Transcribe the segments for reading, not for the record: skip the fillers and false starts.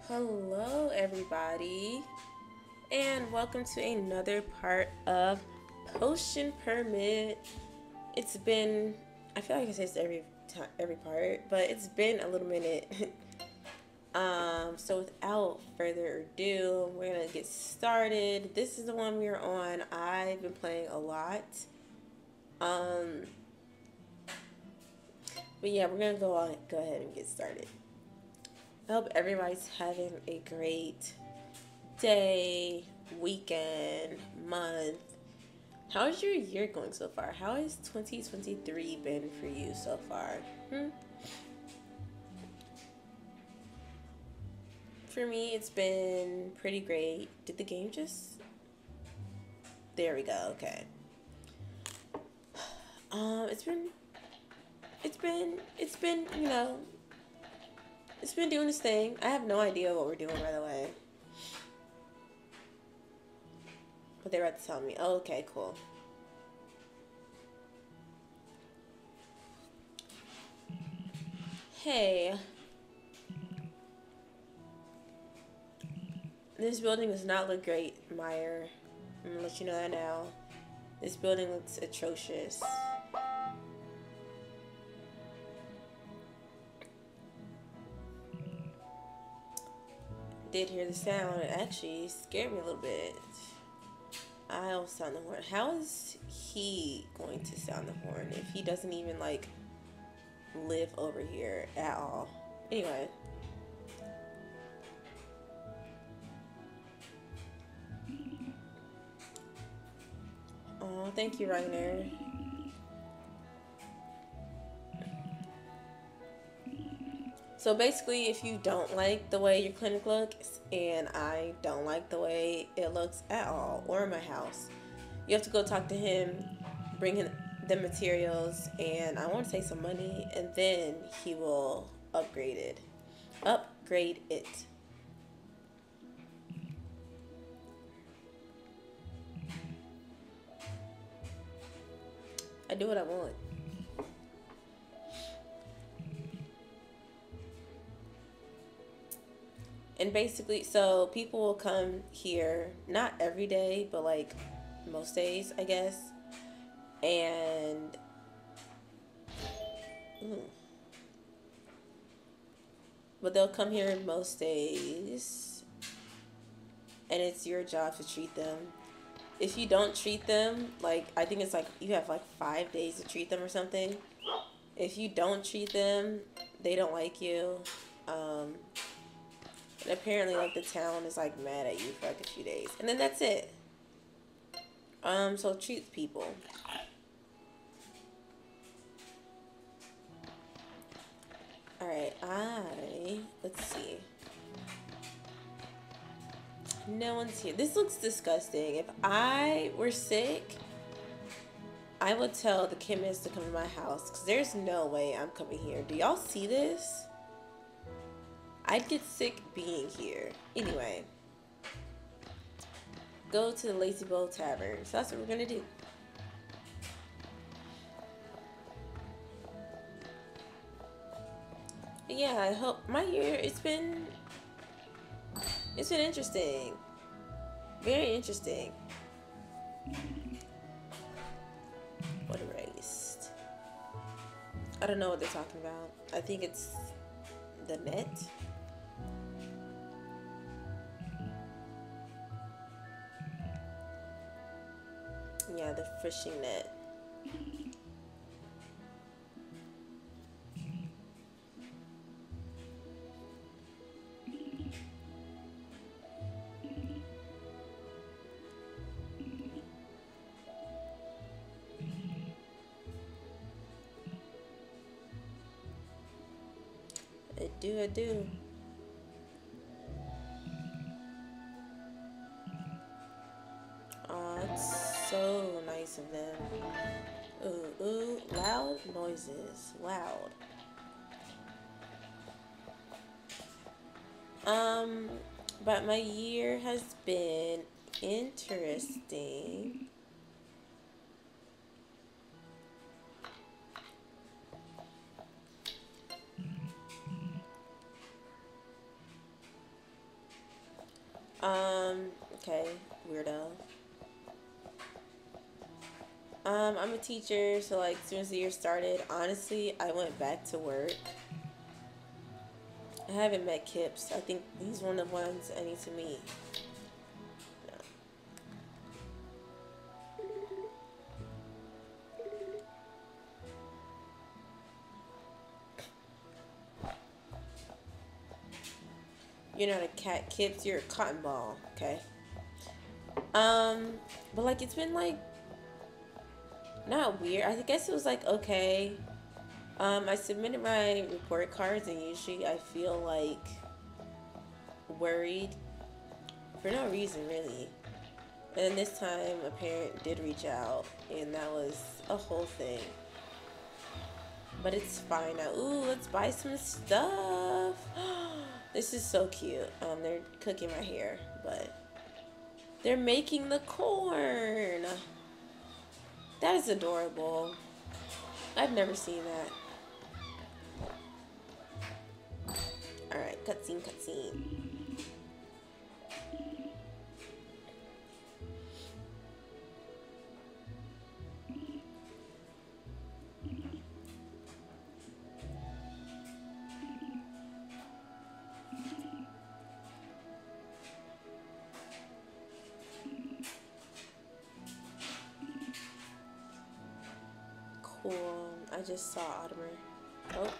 Hello, everybody, and welcome to another part of Potion Permit. It's been, I feel like I say this every time, every part, but it's been a little minute. So without further ado, we're gonna get started. This is the one we are on. I've been playing a lot. But yeah, we're gonna go ahead and get started. I hope everybody's having a great day, weekend, month. How's your year going so far? How has 2023 been for you so far? For me, it's been pretty great. Did the game just... There we go, okay. It's been, it's been doing its thing. I have no idea what we're doing, by the way. But they're about to tell me. Oh, okay, cool. Hey. This building does not look great, Meyer. I'm gonna let you know that now. This building looks atrocious. Did hear the sound. It actually scared me a little bit. I'll sound the horn. How is he going to sound the horn if he doesn't even like live over here at all? Anyway. Oh, thank you, Rainer. So basically, if you don't like the way your clinic looks, and I don't like the way it looks at all, or my house, you have to go talk to him, bring him the materials, and I want to say some money, and then he will upgrade it. Upgrade it. I do what I want. And basically, so people will come here, not every day, but like most days, I guess. And but they'll come here most days, and it's your job to treat them. If you don't treat them, like, I think it's like you have like 5 days to treat them or something. If you don't treat them, they don't like you. And apparently, like, the town is like mad at you for like a few days, and then that's it. So treat people. Alright, let's see. No one's here. This looks disgusting. If I were sick, I would tell the chemist to come to my house, because there's no way I'm coming here. Do y'all see this? I'd get sick being here. Anyway. Go to the Lazy Bowl Tavern. So that's what we're gonna do. Yeah, I hope my year, it's been interesting. Very interesting. What erased? I don't know what they're talking about. I think it's the net. Yeah, the fishing net. I do. Oh, it's so nice of them. Ooh, loud noises. Loud. But my year has been interesting. Okay, weirdo. I'm a teacher, so like as soon as the year started, honestly, I went back to work. I haven't met Kips. I think he's one of the ones I need to meet. You're not a cat, Kips. You're a cotton ball. Okay. But like it's been like not weird. I guess it was like okay. I submitted my report cards, and usually I feel like worried for no reason really. And this time, a parent did reach out, and that was a whole thing. But it's fine now. Ooh, let's buy some stuff. This is so cute. They're cooking my hair, but they're making the corn. That is adorable. I've never seen that. Alright, cutscene, cutscene. Cool. I just saw Ottomer. Oh.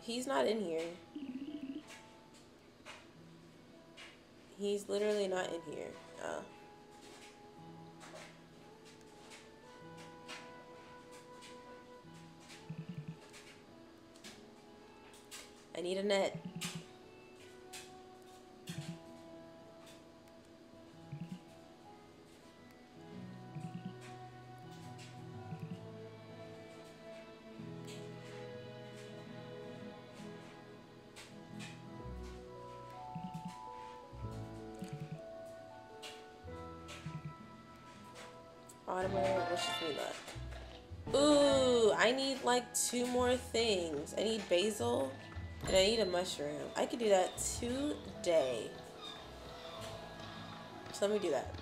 He's not in here. He's literally not in here. Oh. I need a net. Ottomer wishes me luck. Ooh, I need like 2 more things. I need basil and I need a mushroom. I could do that today. So let me do that.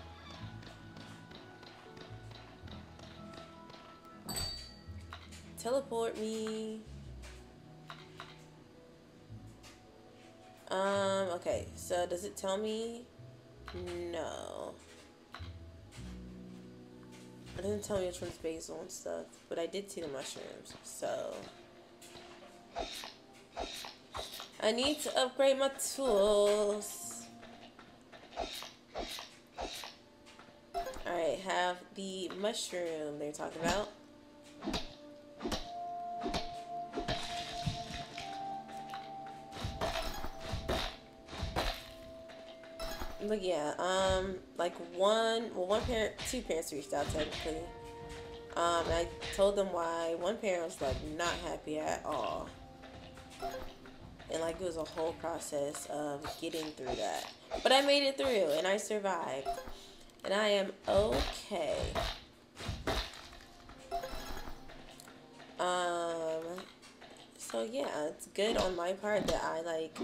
Teleport me. Okay, so does it tell me? No. It doesn't tell me which one's basil and stuff, but I did see the mushrooms, so I need to upgrade my tools. Alright, have the mushroom they're talking about. But yeah, like one parent, 2 parents reached out technically. And I told them why. One parent was like not happy at all. And like it was a whole process of getting through that. But I made it through and I survived. And I am okay. So yeah, it's good on my part that I like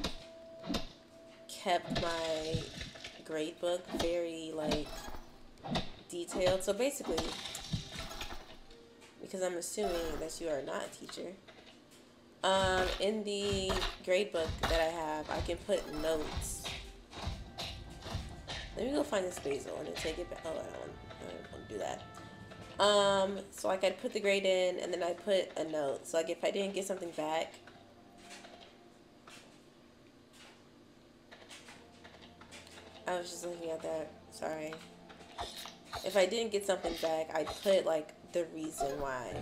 kept my grade book very like detailed. So basically, because I'm assuming that you are not a teacher, in the grade book that I have, I can put notes. Let me go find this basil and then take it back. Oh, I don't want to do that. So like I'd put the grade in and then I put a note. So like if I didn't get something back, I was just looking at that. Sorry. If I didn't get something back, I'd put like the reason why.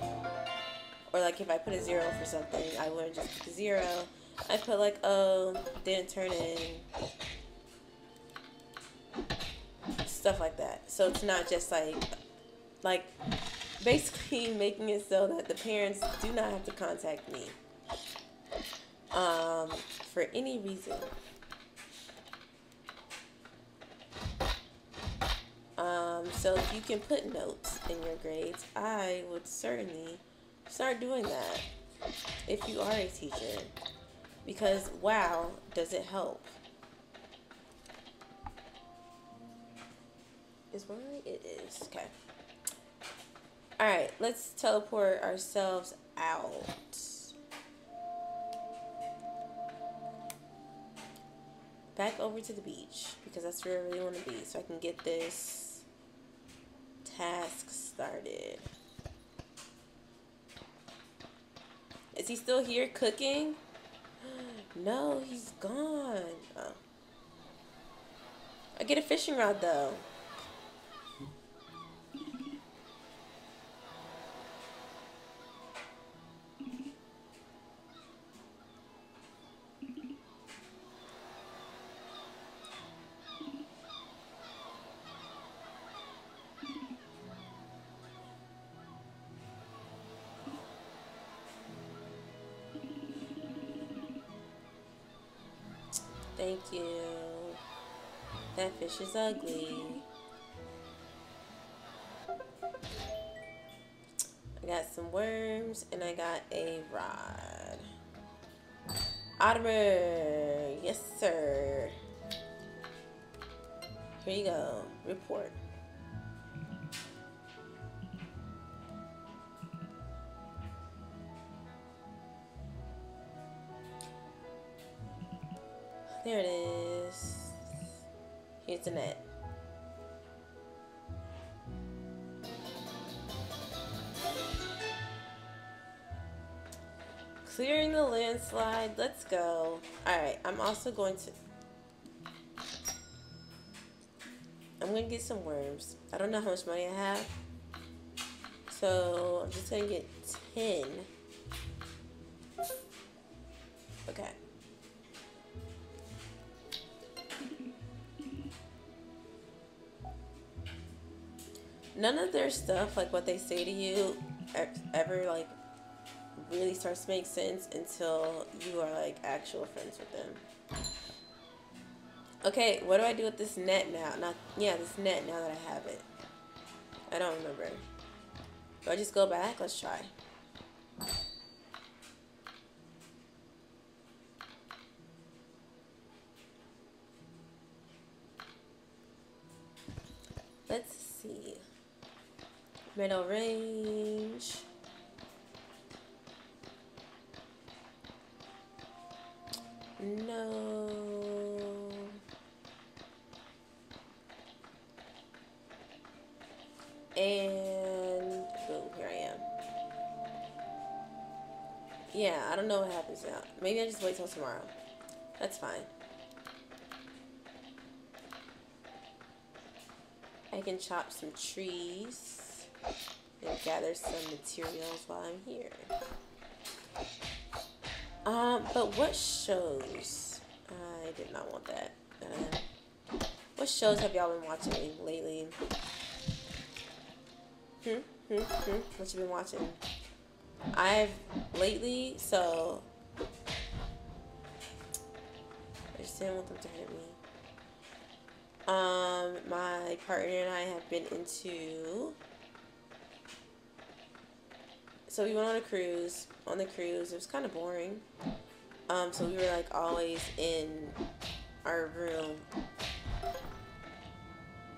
Or like if I put a 0 for something, I wouldn't just put the 0. I put like, oh, didn't turn in. Stuff like that. So it's not just like basically making it so that the parents do not have to contact me for any reason. So if you can put notes in your grades, I would certainly start doing that if you are a teacher, because wow, does it help. is where it is. Okay. Alright, let's teleport ourselves out. Back over to the beach, because that's where I really want to be, so I can get this task started. Is he still here cooking? No, he's gone. Oh. I get a fishing rod though. Thank you. That fish is ugly. I got some worms and I got a rod. Otter, yes sir. Here you go. Report. There it is. Here's the net. Clearing the landslide. Let's go. Alright, I'm also going to... I'm going to get some worms. I don't know how much money I have. So, I'm just going to get 10. Okay. None of their stuff, like what they say to you, ever like really starts to make sense until you are like actual friends with them. Okay, what do I do with this net now? This net now that I have it. I don't remember. Do I just go back? Let's try. Let's see. Middle range. No. And boom, here I am. Yeah, I don't know what happens now. Maybe I just wait till tomorrow. That's fine. I can chop some trees and gather some materials while I'm here. But what shows? I did not want that. What shows have y'all been watching lately? What you been watching? Lately, so I just didn't want them to hit me. My partner and I have been into, so we went on a cruise. On the cruise, it was kind of boring. So we were like always in our room.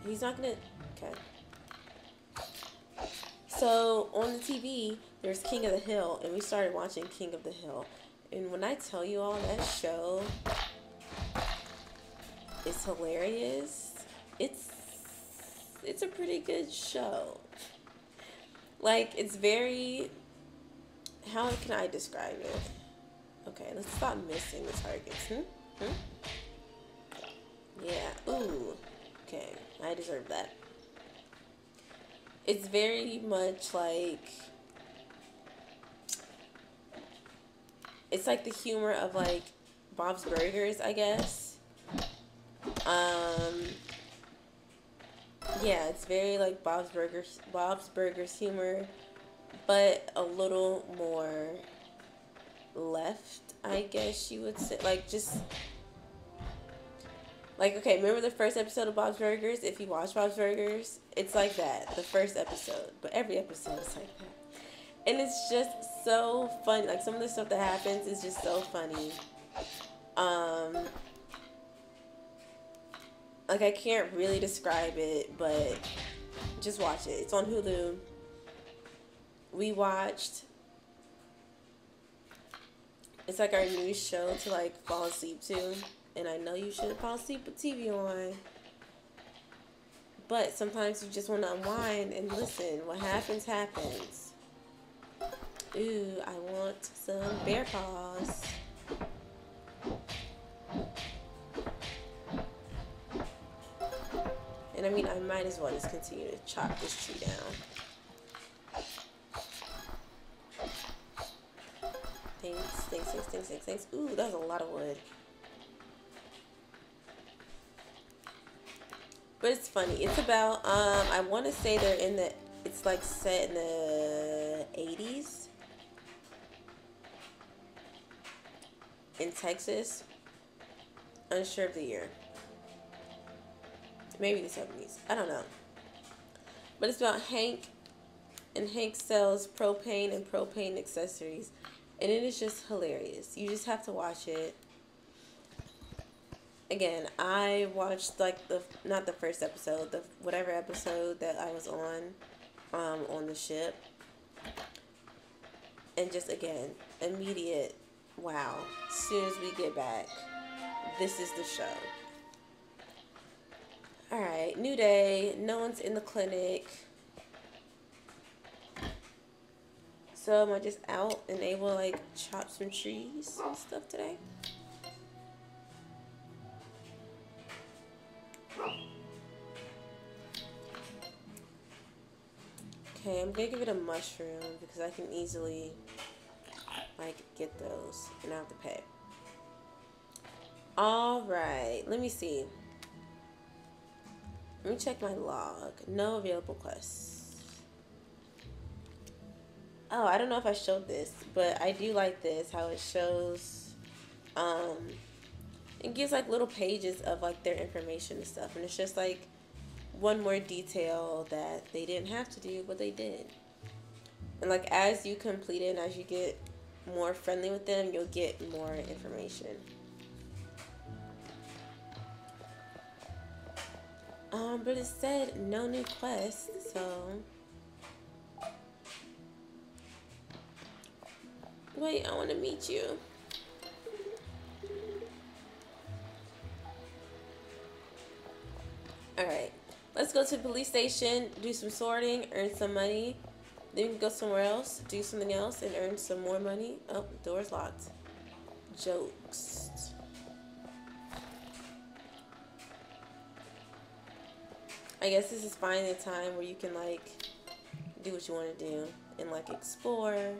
He's not gonna, okay. So on the TV, there's King of the Hill, and we started watching King of the Hill. And when I tell you all, that show is hilarious. It's a pretty good show. Like, it's very, how can I describe it? Okay, let's stop missing the targets. Yeah, ooh. Okay, I deserve that. It's very much like, it's like the humor of like Bob's Burgers, I guess. Yeah, it's very like Bob's Burgers humor, but a little more left, I guess you would say. Like, just like, okay, remember the first episode of Bob's Burgers? If you watch Bob's Burgers, it's like that, the first episode, but every episode is like that. And it's just so funny. Like, some of the stuff that happens is just so funny. Like, I can't really describe it, but just watch it. It's on Hulu. We watched, it's like our new show to like fall asleep to. And I know you shouldn't fall asleep with TV on. But sometimes you just want to unwind and listen. What happens, happens. Ooh, I want some bear paws. And I mean, I might as well just continue to chop this tree down. Thanks. Ooh, that was a lot of wood. But it's funny. It's about, I want to say they're in the, it's like set in the 80s. In Texas. Unsure of the year. Maybe the 70s. I don't know. But it's about Hank. And Hank sells propane and propane accessories. And it is just hilarious. You just have to watch it. Again, I watched like not the first episode, the whatever episode that I was on the ship. And just again, immediate, wow. As soon as we get back, this is the show. Alright, new day. No one's in the clinic. So am I just out and able to like chop some trees and stuff today? Okay, I'm gonna give it a mushroom because I can easily like get those and I have to pay. Alright, let me see. Let me check my log. No available quests. Oh, I don't know if I showed this, but I do like this, how it shows, it gives like little pages of like their information and stuff, and it's just like one more detail that they didn't have to do, but they did. And like as you complete it and as you get more friendly with them, you'll get more information. But it said no new quests, so wait, I want to meet you. Alright, let's go to the police station, do some sorting, earn some money. Then we can go somewhere else, do something else, and earn some more money. Oh, the door's locked. Jokes. I guess this is finally the time where you can, like, do what you want to do and, like, explore.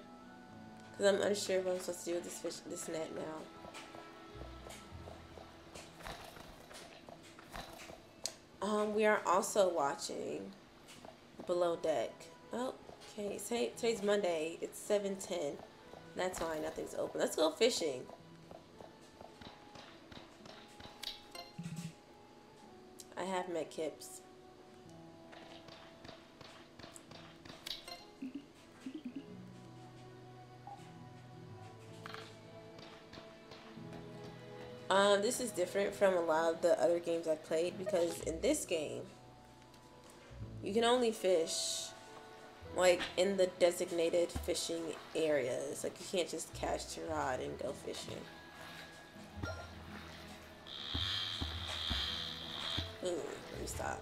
Because I'm unsure what I'm supposed to do with this net now. We are also watching Below Deck. Oh, okay. Today's Monday. It's 7:10. That's why nothing's open. Let's go fishing. I have met Kips. This is different from a lot of the other games I've played because in this game, you can only fish like in the designated fishing areas. Like you can't just cast your rod and go fishing. Ooh, let me stop.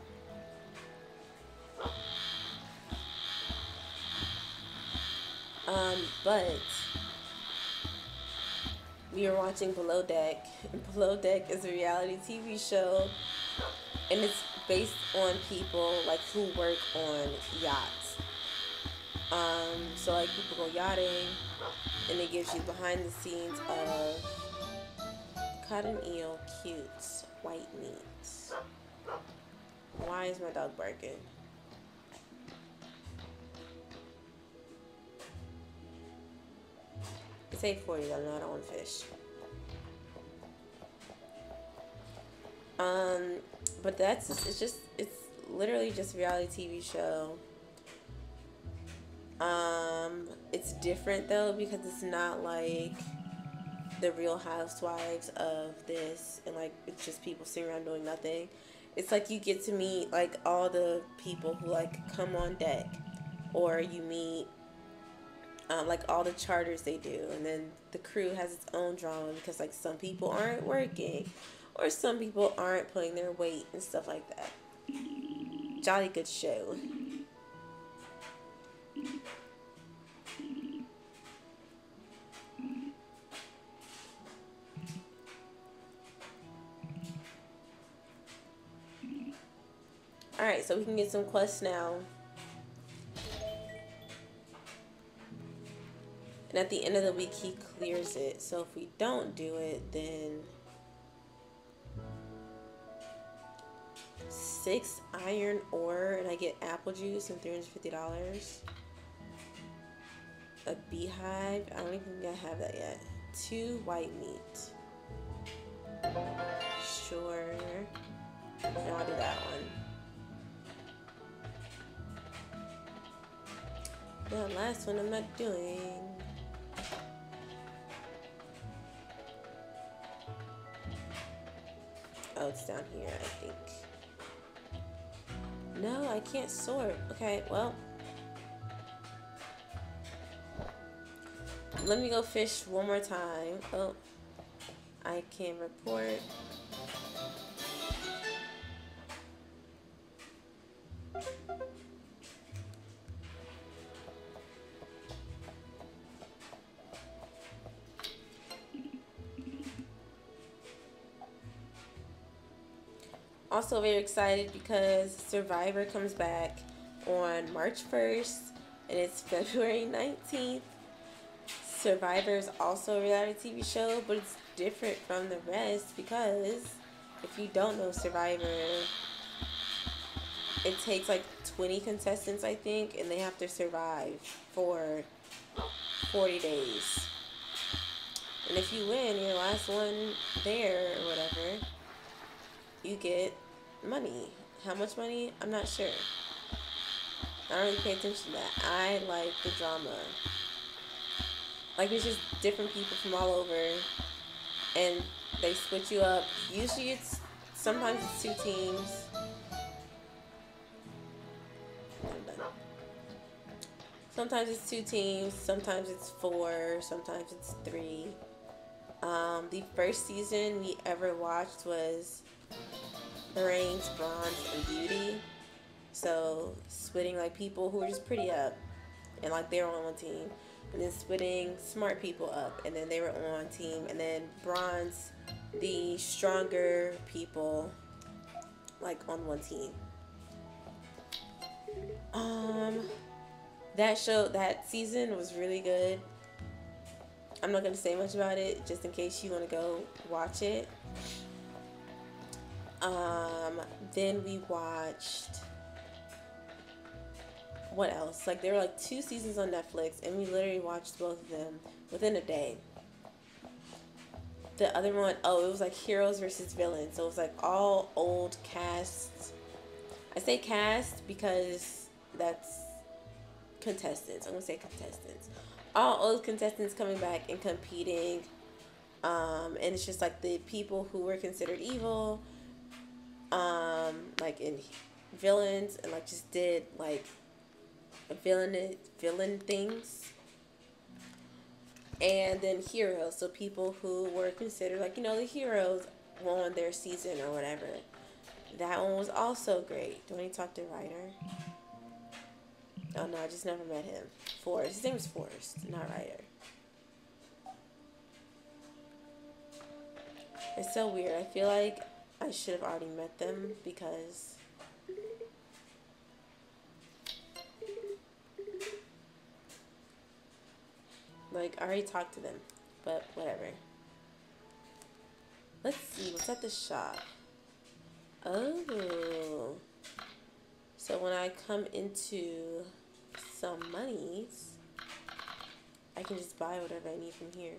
But we are watching Below Deck. Below Deck is a reality TV show, and it's based on people like who work on yachts. So like people go yachting, and it gives you behind the scenes of cotton eel, cute, white meat. Why is my dog barking? It's 8:40 though, no, I don't want to fish. But that's just, it's literally just a reality TV show. It's different though because it's not like the Real Housewives of this and like it's just people sitting around doing nothing. It's like you get to meet like all the people who like come on deck, or you meet like all the charters they do, and then the crew has its own drama because like some people aren't working, or some people aren't pulling their weight and stuff like that. Jolly good show. Alright, so we can get some quests now. And at the end of the week, he clears it. So if we don't do it, then 6 iron ore, and I get apple juice and $350. A beehive. I don't even think I have that yet. 2 white meat. Sure. And I'll do that one. The last one I'm not doing. Oh, it's down here, I think. No, I can't sort. Okay, well. Let me go fish one more time. Oh, I can report. Also very excited because Survivor comes back on March 1st and it's February 19th. Survivor is also a reality TV show, but it's different from the rest because if you don't know Survivor, it takes like 20 contestants, I think, and they have to survive for 40 days. And if you win, you're the last one there or whatever, you get money. How much money? I'm not sure. I don't really pay attention to that. I like the drama. Like, it's just different people from all over, and they switch you up. Usually sometimes it's 2 teams. I'm done. Sometimes it's 2 teams, sometimes it's 4, sometimes it's 3. The first season we ever watched was Brains, Bronze, and Beauty. So splitting like people who were just pretty up, and like they were on one team, and then splitting smart people up, and then they were on one team, and then Bronze, the stronger people, like on one team. That season was really good. I'm not gonna say much about it, just in case you want to go watch it. Then we watched, what else? Like, there were like 2 seasons on Netflix, and we literally watched both of them within a day. The other one, oh, it was like heroes versus villains. So it was like all old casts. I say cast because that's contestants. I'm gonna say contestants. All old contestants coming back and competing. And it's just like the people who were considered evil, like in villains, and like just did like villain things. And then heroes, so people who were considered like, you know, the heroes won their season or whatever. That one was also great. Do I need to talk to Ryder? Oh no, I just never met him. Forrest. His name is Forrest, not Ryder. It's so weird. I feel like I should have already met them because like I already talked to them, but whatever. Let's see what's at the shop. Oh, so when I come into some monies, I can just buy whatever I need from here.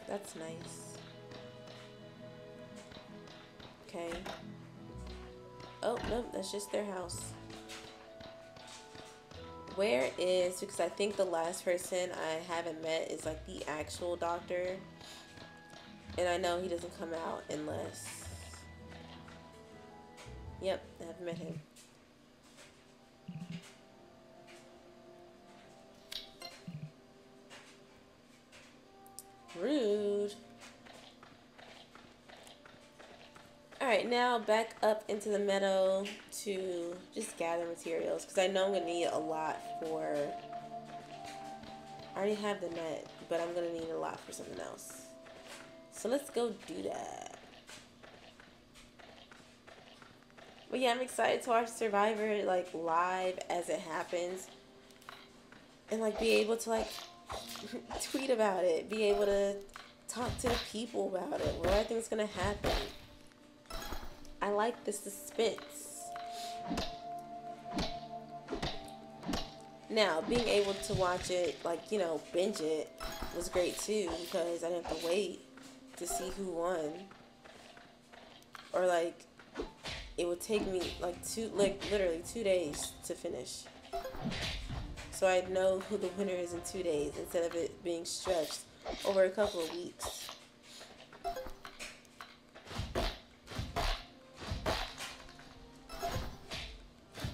That's nice. Okay. Oh, no, that's just their house. Where is, because I think the last person I haven't met is like the actual doctor. And I know he doesn't come out unless... Yep, I've met him. Rude. Alright, now back up into the meadow to just gather materials. Because I know I'm going to need a lot for... I already have the net, but I'm going to need a lot for something else. So let's go do that. But yeah, I'm excited to watch Survivor like live as it happens. And like be able to like tweet about it. Be able to talk to the people about it. What I think is going to happen. I like the suspense. Now, being able to watch it, like, you know, binge it was great too, because I didn't have to wait to see who won. Or like, it would take me like literally 2 days to finish. So I'd know who the winner is in 2 days instead of it being stretched over a couple of weeks.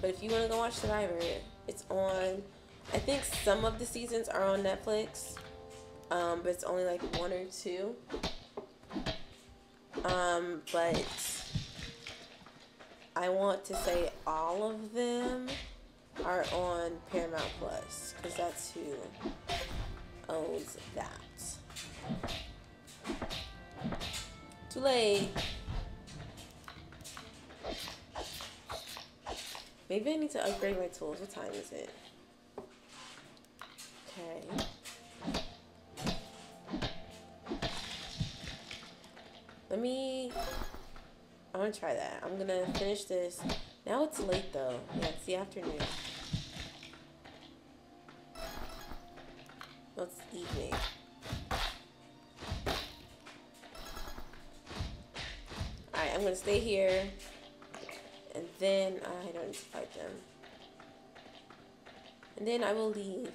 But if you want to go watch Survivor, it's on, I think some of the seasons are on Netflix, but it's only like 1 or 2. But I want to say all of them are on Paramount Plus, because that's who owns that. Too late. Maybe I need to upgrade my tools. What time is it? Okay. I want to try that. I'm going to finish this. Now it's late though. Yeah, it's the afternoon. Well, it's evening. Alright, I'm going to stay here. And then I don't need to fight them. And then I will leave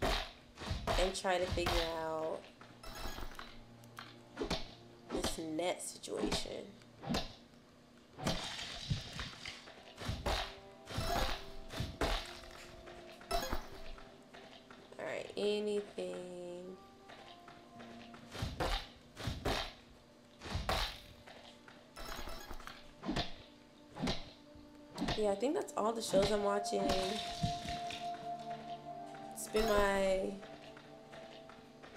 and try to figure out this net situation. Alright, anything. Yeah, I think that's all the shows I'm watching. It's been my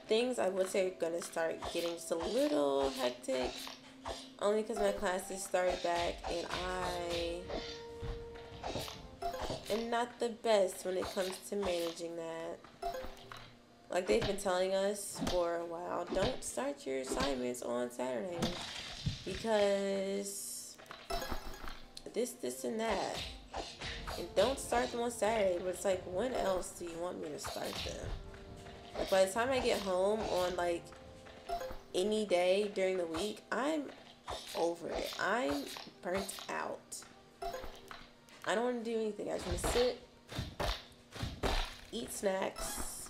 things I would say are gonna start getting just a little hectic, only because my classes started back and I am not the best when it comes to managing that. Like they've been telling us for a while, don't start your assignments on Saturday because this and that, and don't start them on Saturday. But it's like, when else do you want me to start them? Like by the time I get home on like any day during the week, I'm over it. I'm burnt out. I don't want to do anything. I just want to sit, eat snacks,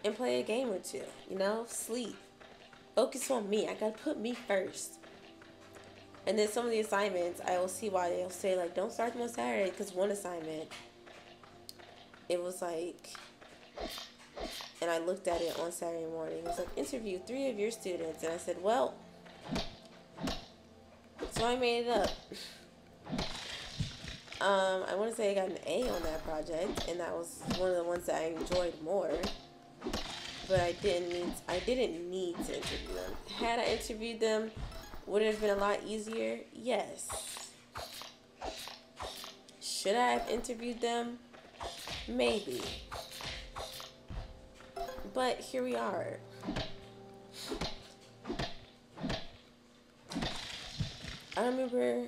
and play a game or two, you know, sleep, focus on me. I gotta put me first. And then some of the assignments, I will see why they'll say, like, don't start them on Saturday. Because one assignment, it was like, and I looked at it on Saturday morning. It was like, interview 3 of your students. And I said, well, so I made it up. I want to say I got an A on that project. And that was one of the ones that I enjoyed more. But I didn't need to interview them. Had I interviewed them, would it have been a lot easier? Yes. Should I have interviewed them? Maybe. But here we are. I remember,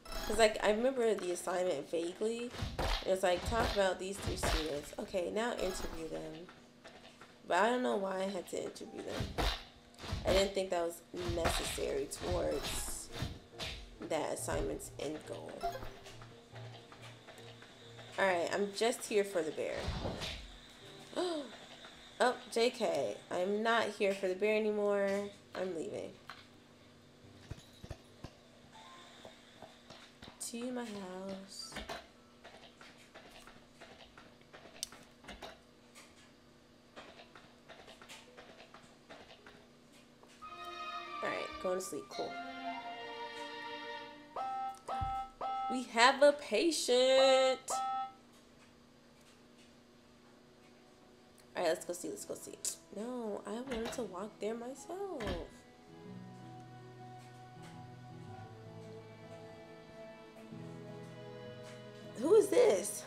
because like I remember the assignment vaguely. It was like, talk about these 3 students. Okay, now interview them. But I don't know why I had to interview them. I didn't think that was necessary towards that assignment's end goal. Alright, I'm just here for the bear. Oh, JK. I'm not here for the beer anymore. I'm leaving. To my house. Alright, going to sleep. Cool. We have a patient. Alright, let's go see. Let's go see. No, I wanted to walk there myself. Who is this?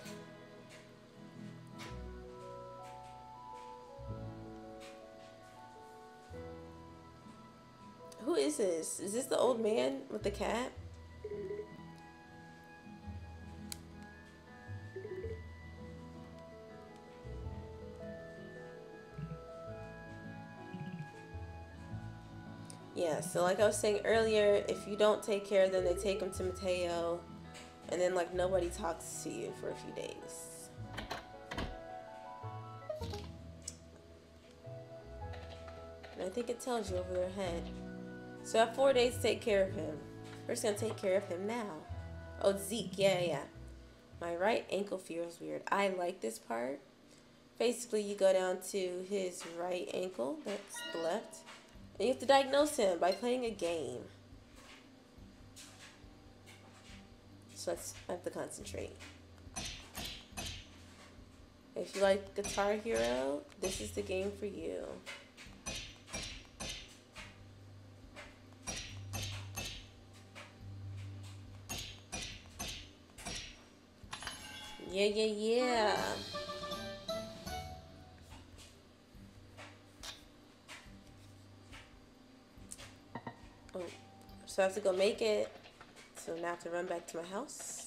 Who is this? Is this the old man with the cat? Yeah, so like I was saying earlier, if you don't take care of them, they take them to Mateo, and then like nobody talks to you for a few days. And I think it tells you over their head. So I have 4 days to take care of him. We're just gonna take care of him now. Oh, Zeke, yeah. My right ankle feels weird. I like this part. Basically, you go down to his right ankle, that's the left, and you have to diagnose him by playing a game. So I have to concentrate. If you like Guitar Hero, this is the game for you. Yeah. Oh, so I have to go make it. So now I have to run back to my house.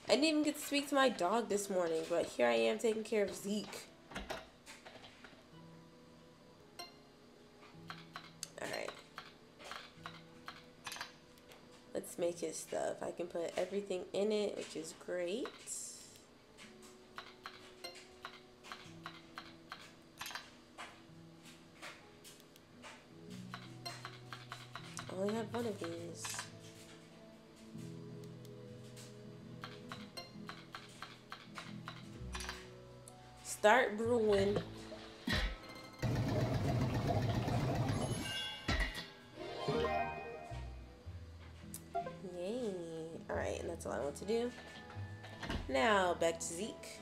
I didn't even get to speak to my dog this morning, but here I am taking care of Zeke. Alright. Let's make his stuff. I can put everything in it, which is great. I only have one of these. Start brewing. Yay. Alright, and that's all I want to do. Now, back to Zeke.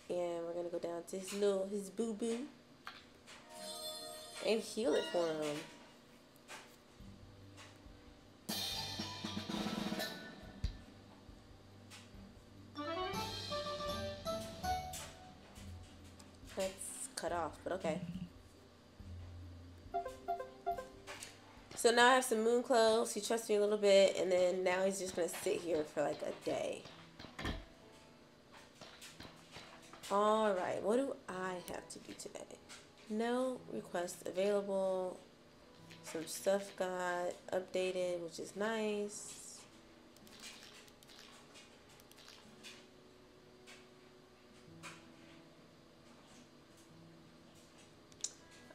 And we're gonna go down to his boo-boo and heal it for him. That's cut off, but okay. So now I have some moon cloves. He trusts me a little bit, and then now he's just gonna sit here for like a day. Alright, what do I have to do today? No requests available. Some stuff got updated, which is nice.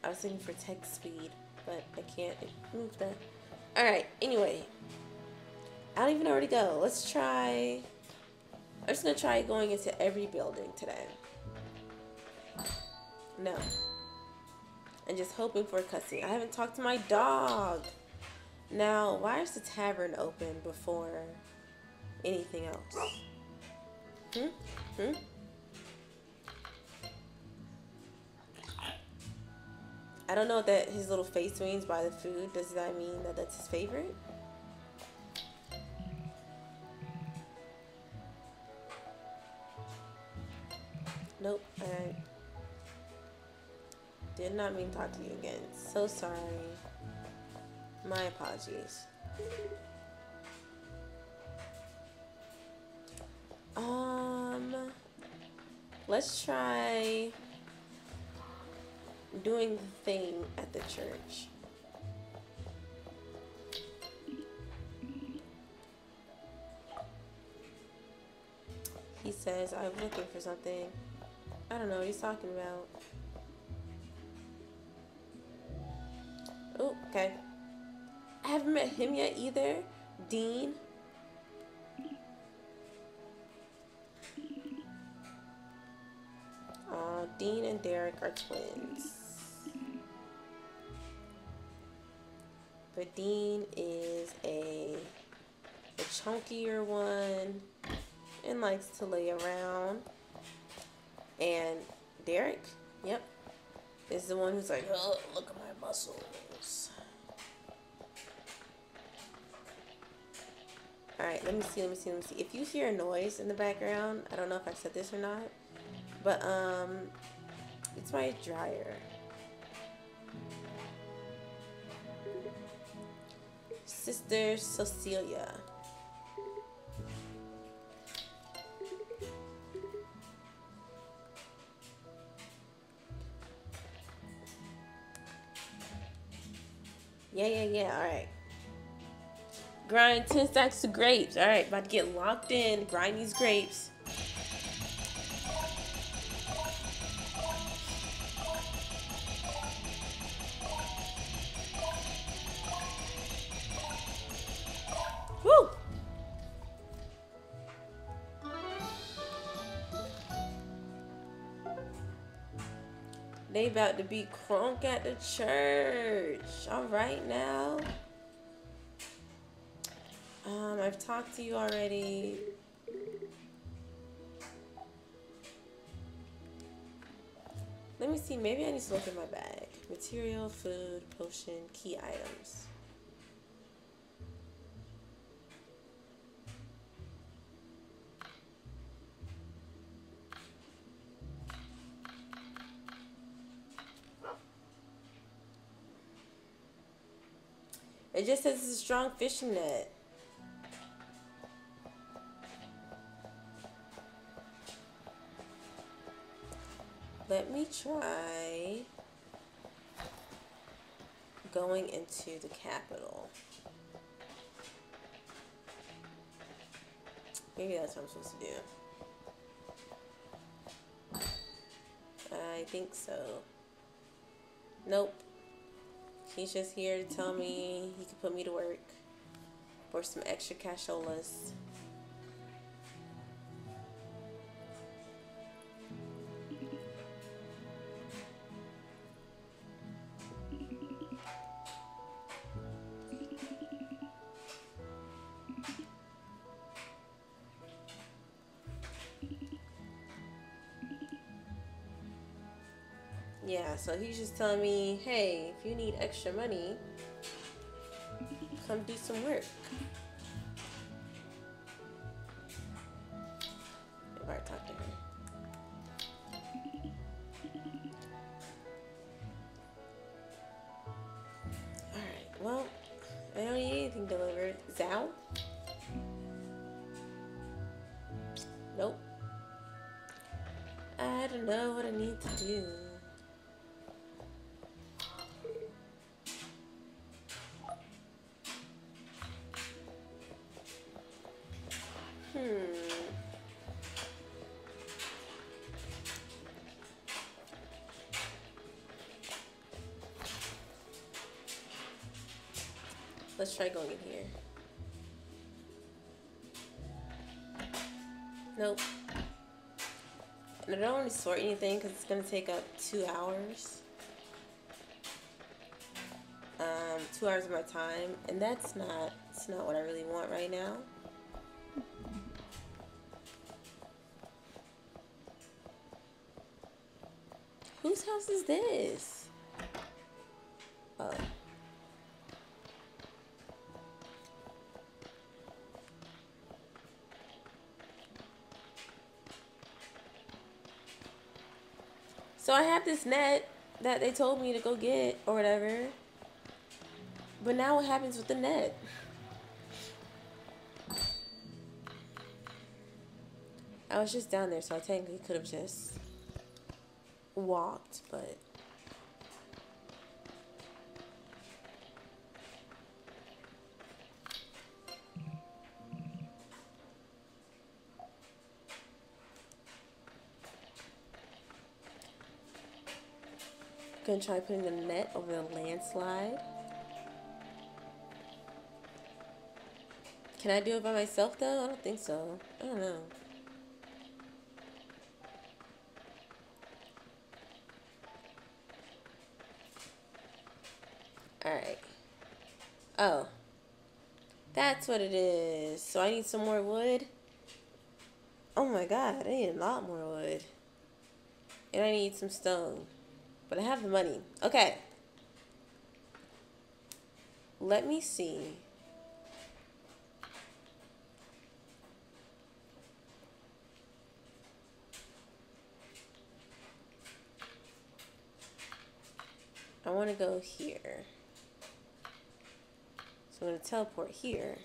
I was looking for text speed, but I can't move that. Alright, anyway. I don't even know where to go. Let's try... I'm just going to try going into every building today. No. And just hoping for a cutscene. I haven't talked to my dog. Now, why is the tavern open before anything else? I don't know what that his little face means by the food. Does that mean that that's his favorite? Nope. I did not mean to talk to you again. So sorry. My apologies. Let's try doing the thing at the church. he says, I'm looking for something. I don't know what he's talking about. Oh, okay. I haven't met him yet either. Dean. Dean and Derek are twins. But Dean is the chunkier one and likes to lay around. And Derek, yep, is the one who's like, oh, look at my muscles. Alright, let me see. If you hear a noise in the background, I don't know if I said this or not, but it's my dryer. Sister Cecilia. Yeah. Alright. Grind 10 stacks of grapes. Alright, about to get locked in. Grind these grapes. Woo! They about to be crunk at the church. Alright now. I've talked to you already. Let me see. Maybe I need to look in my bag. Material, food, potion, key items. It just says it's a strong fishing net. Let me try going into the capital. Maybe that's what I'm supposed to do. I think so. Nope. He's just here to tell me he can put me to work for some extra casholas. Yeah, so he's just telling me, hey, if you need extra money, come do some work. If I talk to her. Alright, well, I don't need anything delivered. Zao? Nope. I don't know what I need to do. Let's try going in here. Nope. And I don't want to sort anything because it's going to take up 2 hours. 2 hours of my time. And it's not what I really want right now. Whose house is this? Oh. So I have this net that they told me to go get or whatever. But now what happens with the net? I was just down there, so I technically could have just walked, but Gonna try putting a net over the landslide. Can I do it by myself though? I don't think so. I don't know. Alright. Oh. That's what it is. So I need some more wood. Oh my god, I need a lot more wood. And I need some stone. But I have the money. Okay. Let me see. I want to go here. So I'm going to teleport here.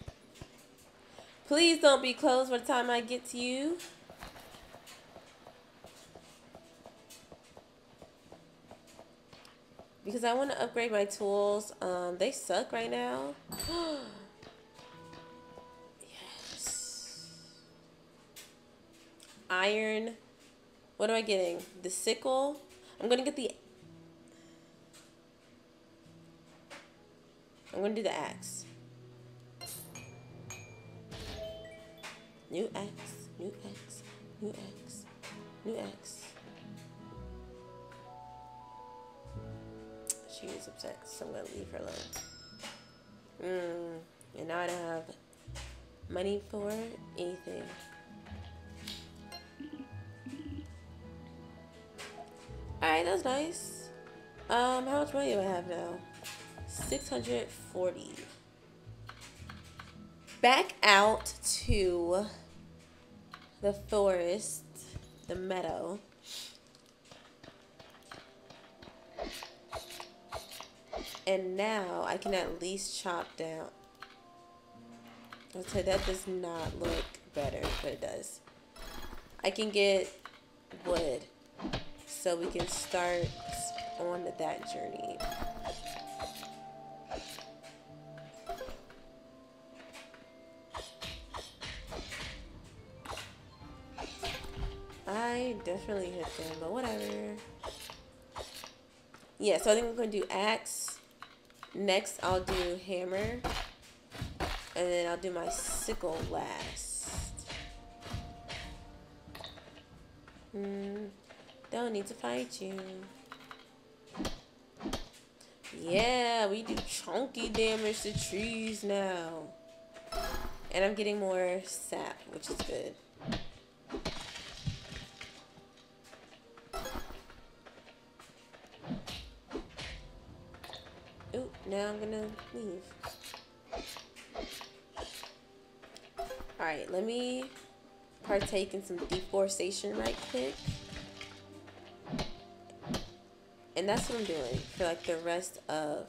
Please don't be closed by the time I get to you. Because I want to upgrade my tools. They suck right now. Yes. Iron. What am I getting? The sickle. I'm going to get the... I'm going to do the axe. New axe. New axe. New axe. New axe. She is upset, so I'm going to leave her alone. And now I don't have money for anything. Alright, that's nice. How much money do I have now? 640. Back out to the forest, the meadow. And now I can at least chop down. I'll tell you, that does not look better, but it does. I can get wood so we can start on that journey. I definitely hit them, but whatever. Yeah, so I think I'm going to do axe. Next, I'll do hammer. And then I'll do my sickle last. Don't need to fight you. Yeah, we do chunky damage to trees now. And I'm getting more sap, which is good. Ooh, now I'm gonna leave. Alright, let me partake in some deforestation right quick. And that's what I'm doing for like the rest of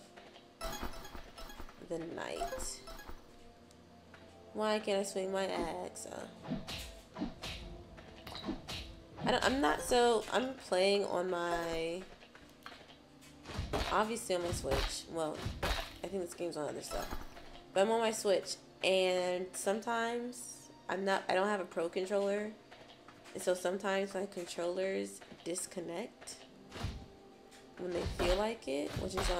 the night. Why can't I swing my axe? I'm playing on my, obviously on my Switch. Well, I think this game's on other stuff. But I'm on my Switch, and sometimes I don't have a pro controller. And so sometimes my controllers disconnect when they feel like it, which is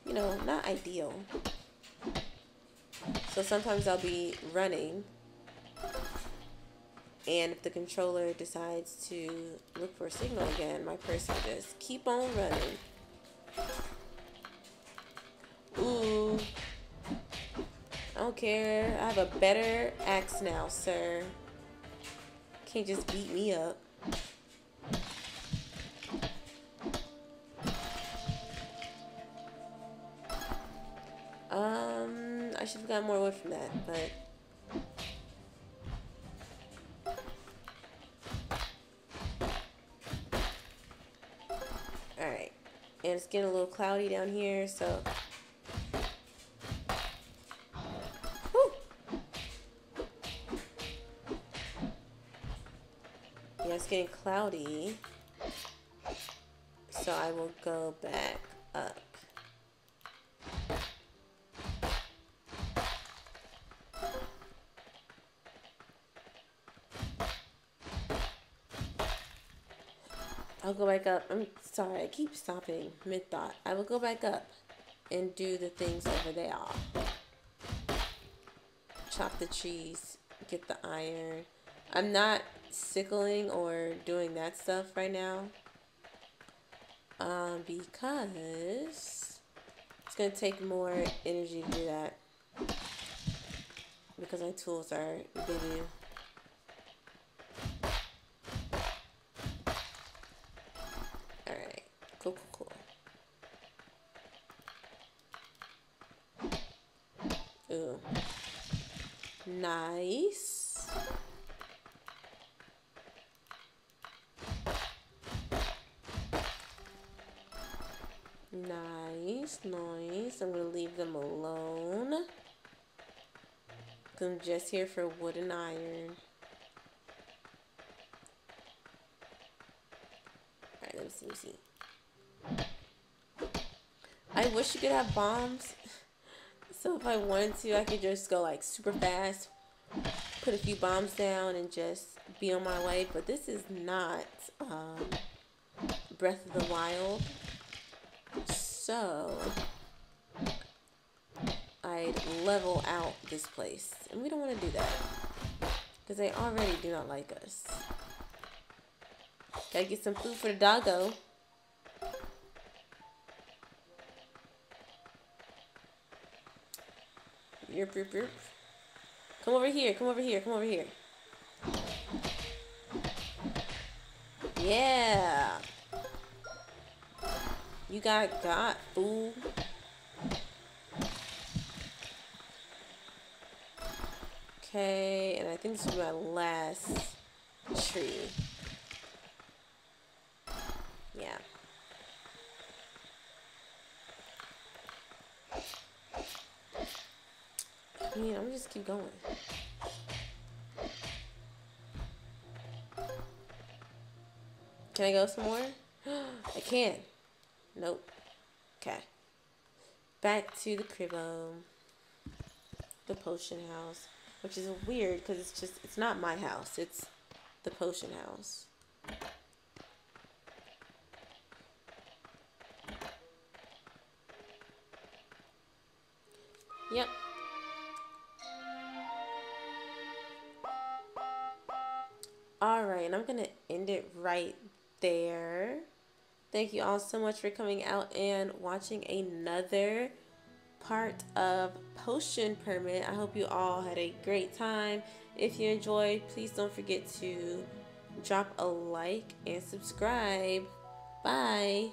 you know, not ideal. So sometimes I'll be running, and if the controller decides to look for a signal again, my person will just keep on running. Ooh, I don't care. I have a better axe now, sir. Can't just beat me up. I should have gotten more wood from that, but alright. And it's getting a little cloudy down here, so whew. Yeah, it's getting cloudy. So I will go back up. I'll go back up. I'm sorry, I keep stopping mid-thought. I will go back up and do the things over there. Chop the trees, get the iron. I'm not sickling or doing that stuff right now. Because it's going to take more energy to do that. Because my tools are big. Alright, cool. Ooh. Nice. Nice. I'm going to leave them alone. I'm just here for wood and iron. Alright, let me see. I wish you could have bombs. So if I wanted to, I could just go like super fast, put a few bombs down, and just be on my way. But this is not Breath of the Wild. So I'd level out this place. And we don't want to do that. Because they already do not like us. Gotta get some food for the doggo. Yerp. Come over here. Yeah. You got fool. Okay, and I think this is my last tree. Yeah. I mean, I'm gonna just keep going. Can I go some more? I can. Nope. Okay. Back to the cribbo. The potion house. Which is weird because it's not my house. It's the potion house. Yep. Alright, and I'm going to end it right there. Thank you all so much for coming out and watching another part of Potion Permit. I hope you all had a great time. If you enjoyed, please don't forget to drop a like and subscribe. Bye.